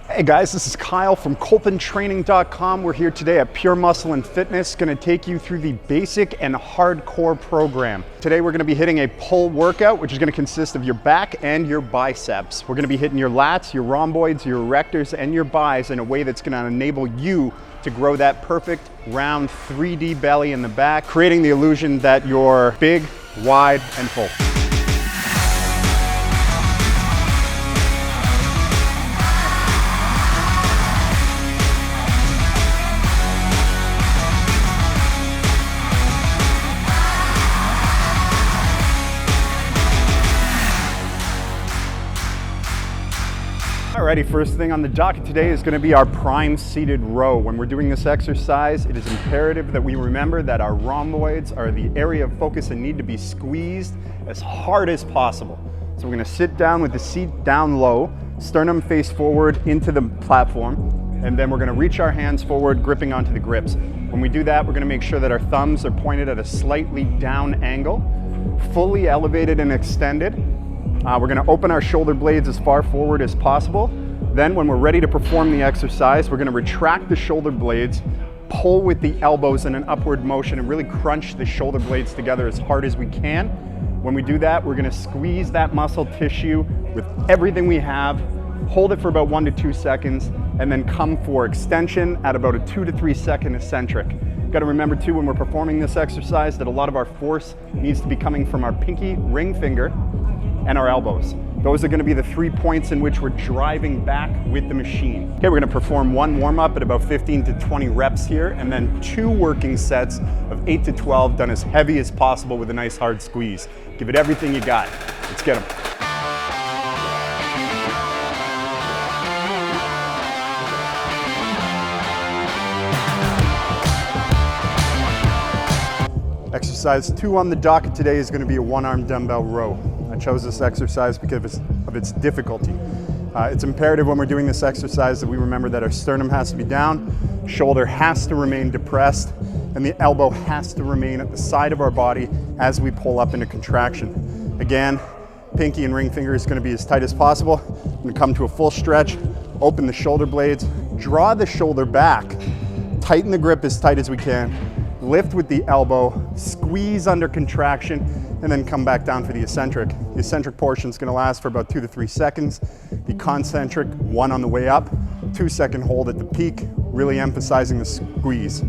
Hey guys, this is Kyle from KolpinTraining.com. We're here today at Pure Muscle and Fitness, going to take you through the basic and hardcore program. Today we're going to be hitting a pull workout, which is going to consist of your back and your biceps. We're going to be hitting your lats, your rhomboids, your erectors, and your bis in a way that's going to enable you to grow that perfect round 3D belly in the back, creating the illusion that you're big, wide, and full. Alrighty, first thing on the docket today is going to be our prime seated row. When we're doing this exercise, it is imperative that we remember that our rhomboids are the area of focus and need to be squeezed as hard as possible. So we're going to sit down with the seat down low, sternum face forward into the platform, and then we're going to reach our hands forward, gripping onto the grips. When we do that, we're going to make sure that our thumbs are pointed at a slightly down angle, fully elevated and extended. We're going to open our shoulder blades as far forward as possible. Then when we're ready to perform the exercise, we're going to retract the shoulder blades, pull with the elbows in an upward motion, and really crunch the shoulder blades together as hard as we can. When we do that, we're going to squeeze that muscle tissue with everything we have, hold it for about 1 to 2 seconds, and then come for extension at about a 2 to 3 second eccentric. Got to remember too, when we're performing this exercise, that a lot of our force needs to be coming from our pinky, ring finger, and our elbows. Those are going to be the 3 points in which we're driving back with the machine. Okay, we're going to perform one warm-up at about 15 to 20 reps here, and then 2 working sets of 8 to 12 done as heavy as possible with a nice hard squeeze. Give it everything you got. Let's get them. Exercise 2 on the docket today is going to be a one-arm dumbbell row. I chose this exercise because of its difficulty. It's imperative when we're doing this exercise that we remember that our sternum has to be down, shoulder has to remain depressed, and the elbow has to remain at the side of our body as we pull up into contraction. Again, pinky and ring finger is going to be as tight as possible. I'm going to come to a full stretch, open the shoulder blades, draw the shoulder back, tighten the grip as tight as we can, lift with the elbow, squeeze under contraction, and then come back down for the eccentric. The eccentric portion is going to last for about 2 to 3 seconds. The concentric, 1 on the way up, 2 second hold at the peak, really emphasizing the squeeze.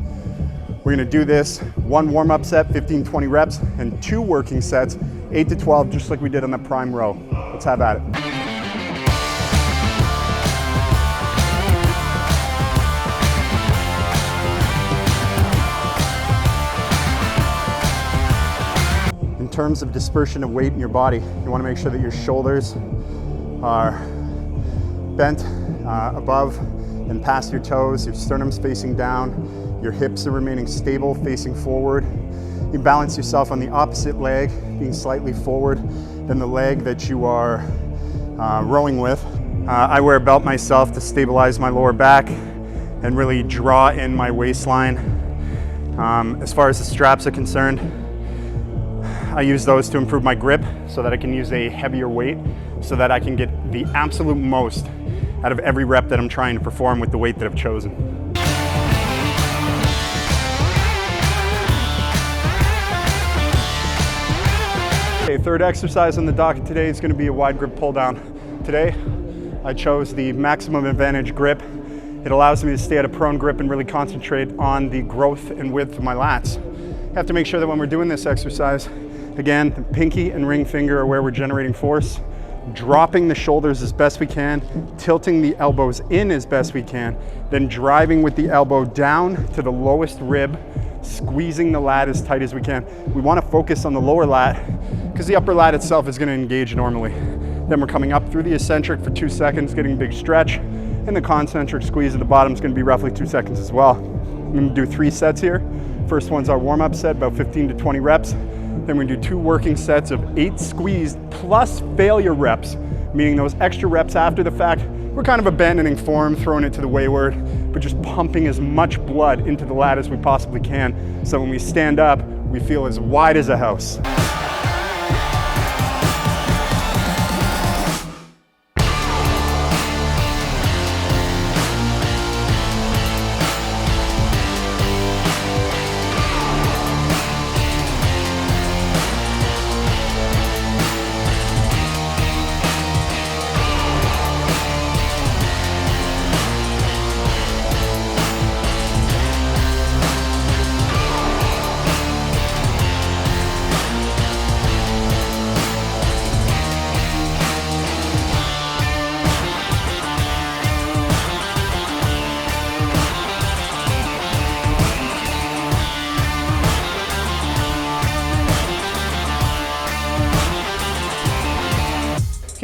We're going to do this 1 warm-up set, 15-20 reps, and 2 working sets, 8 to 12, just like we did on the prime row. Let's have at it. In terms of dispersion of weight in your body, you want to make sure that your shoulders are bent above and past your toes, your sternum's facing down, your hips are remaining stable, facing forward. You balance yourself on the opposite leg, being slightly forward than the leg that you are rowing with. I wear a belt myself to stabilize my lower back and really draw in my waistline. As far as the straps are concerned, I use those to improve my grip so that I can use a heavier weight so that I can get the absolute most out of every rep that I'm trying to perform with the weight that I've chosen. Okay, third exercise on the docket today is going to be a wide grip pull down. Today, I chose the maximum advantage grip. It allows me to stay at a prone grip and really concentrate on the growth and width of my lats. I have to make sure that when we're doing this exercise, again, the pinky and ring finger are where we're generating force, dropping the shoulders as best we can, tilting the elbows in as best we can, then driving with the elbow down to the lowest rib, squeezing the lat as tight as we can. We want to focus on the lower lat because the upper lat itself is going to engage normally. Then we're coming up through the eccentric for 2 seconds, getting a big stretch, and the concentric squeeze at the bottom is going to be roughly 2 seconds as well. I'm going to do 3 sets here. First one's our warm-up set, about 15 to 20 reps. Then we're going to do 2 working sets of 8 squeezed plus failure reps, meaning those extra reps after the fact, we're kind of abandoning form, throwing it to the wayward, but just pumping as much blood into the lat as we possibly can. So when we stand up, we feel as wide as a house.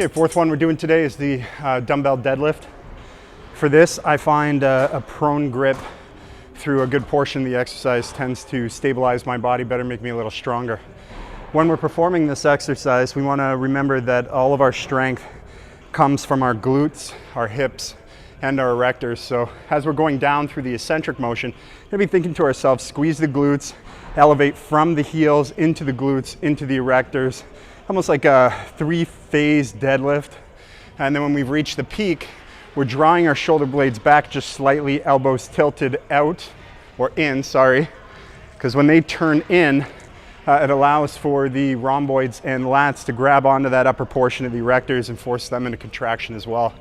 Okay, fourth one we're doing today is the dumbbell deadlift. For this, I find a prone grip through a good portion of the exercise tends to stabilize my body better, make me a little stronger. When we're performing this exercise, we want to remember that all of our strength comes from our glutes, our hips, and our erectors. So as we're going down through the eccentric motion, we're going to be thinking to ourselves, squeeze the glutes, elevate from the heels into the glutes, into the erectors, almost like a three-phase deadlift. And then when we've reached the peak, we're drawing our shoulder blades back just slightly, elbows tilted out, or in, sorry, because when they turn in, it allows for the rhomboids and lats to grab onto that upper portion of the erectors and force them into contraction as well.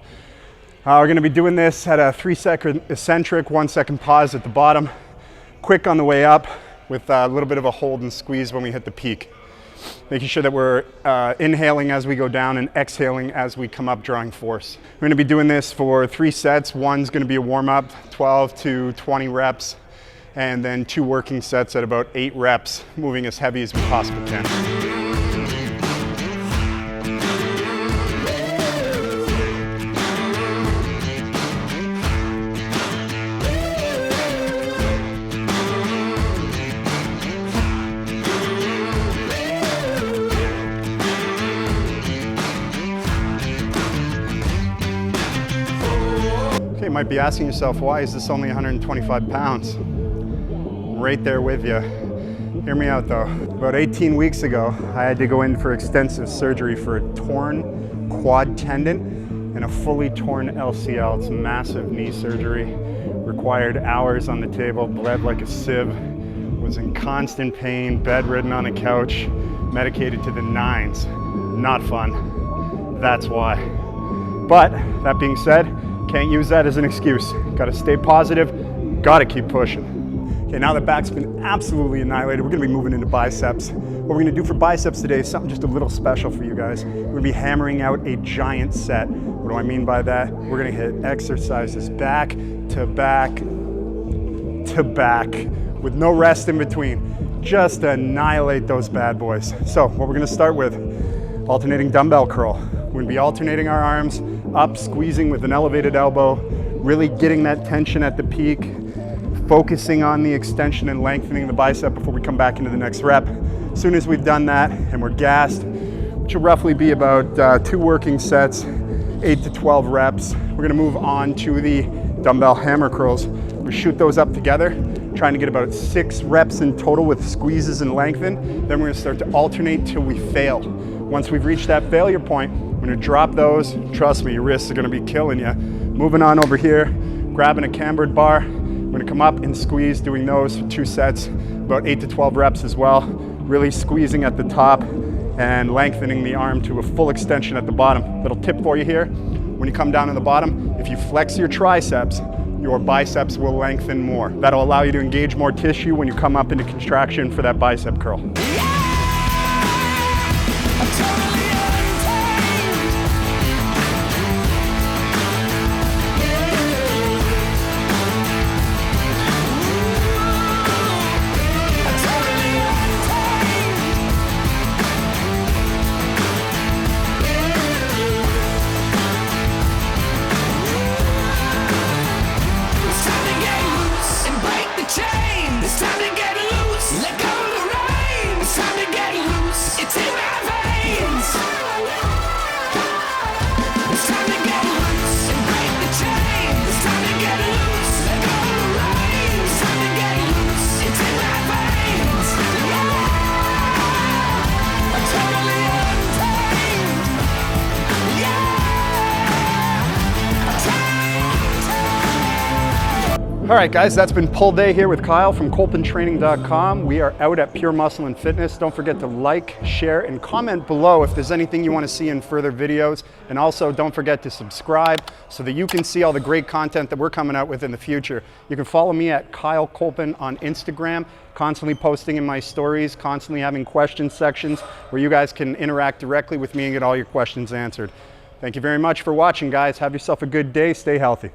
We're going to be doing this at a 3-second eccentric, 1-second pause at the bottom, quick on the way up with a little bit of a hold and squeeze when we hit the peak. Making sure that we're inhaling as we go down and exhaling as we come up, drawing force. We're going to be doing this for 3 sets. One's going to be a warm-up, 12 to 20 reps, and then 2 working sets at about 8 reps, moving as heavy as we possibly can. Okay, you might be asking yourself, why is this only 125 pounds? Right there with you. Hear me out though. About 18 weeks ago, I had to go in for extensive surgery for a torn quad tendon and a fully torn LCL. It's massive knee surgery. Required hours on the table, bled like a sieve, was in constant pain, bedridden on a couch, medicated to the 9s. Not fun. That's why. But that being said, can't use that as an excuse. Gotta stay positive, gotta keep pushing. Okay, now that back's been absolutely annihilated, we're gonna be moving into biceps. What we're gonna do for biceps today is something just a little special for you guys. We're gonna be hammering out a giant set. What do I mean by that? We're gonna hit exercises back to back to back with no rest in between. Just annihilate those bad boys. So what we're gonna start with, alternating dumbbell curl. We're gonna be alternating our arms up, squeezing with an elevated elbow, really getting that tension at the peak, focusing on the extension and lengthening the bicep before we come back into the next rep. As soon as we've done that and we're gassed, which will roughly be about 2 working sets, 8 to 12 reps, we're gonna move on to the dumbbell hammer curls. We shoot those up together, trying to get about 6 reps in total with squeezes and lengthen. Then we're gonna start to alternate till we fail. Once we've reached that failure point, we're gonna drop those. Trust me, your wrists are gonna be killing you. Moving on over here, grabbing a cambered bar. We're gonna come up and squeeze, doing those for 2 sets, about 8 to 12 reps as well. Really squeezing at the top and lengthening the arm to a full extension at the bottom. Little tip for you here, when you come down to the bottom, if you flex your triceps, your biceps will lengthen more. That'll allow you to engage more tissue when you come up into contraction for that bicep curl. All right, guys, that's been pull day here with Kyle from KolpinTraining.com. We are out at Pure Muscle and Fitness. Don't forget to like, share, and comment below if there's anything you want to see in further videos. And also, don't forget to subscribe so that you can see all the great content that we're coming out with in the future. You can follow me at Kyle Kolpin on Instagram, constantly posting in my stories, constantly having question sections where you guys can interact directly with me and get all your questions answered. Thank you very much for watching, guys. Have yourself a good day. Stay healthy.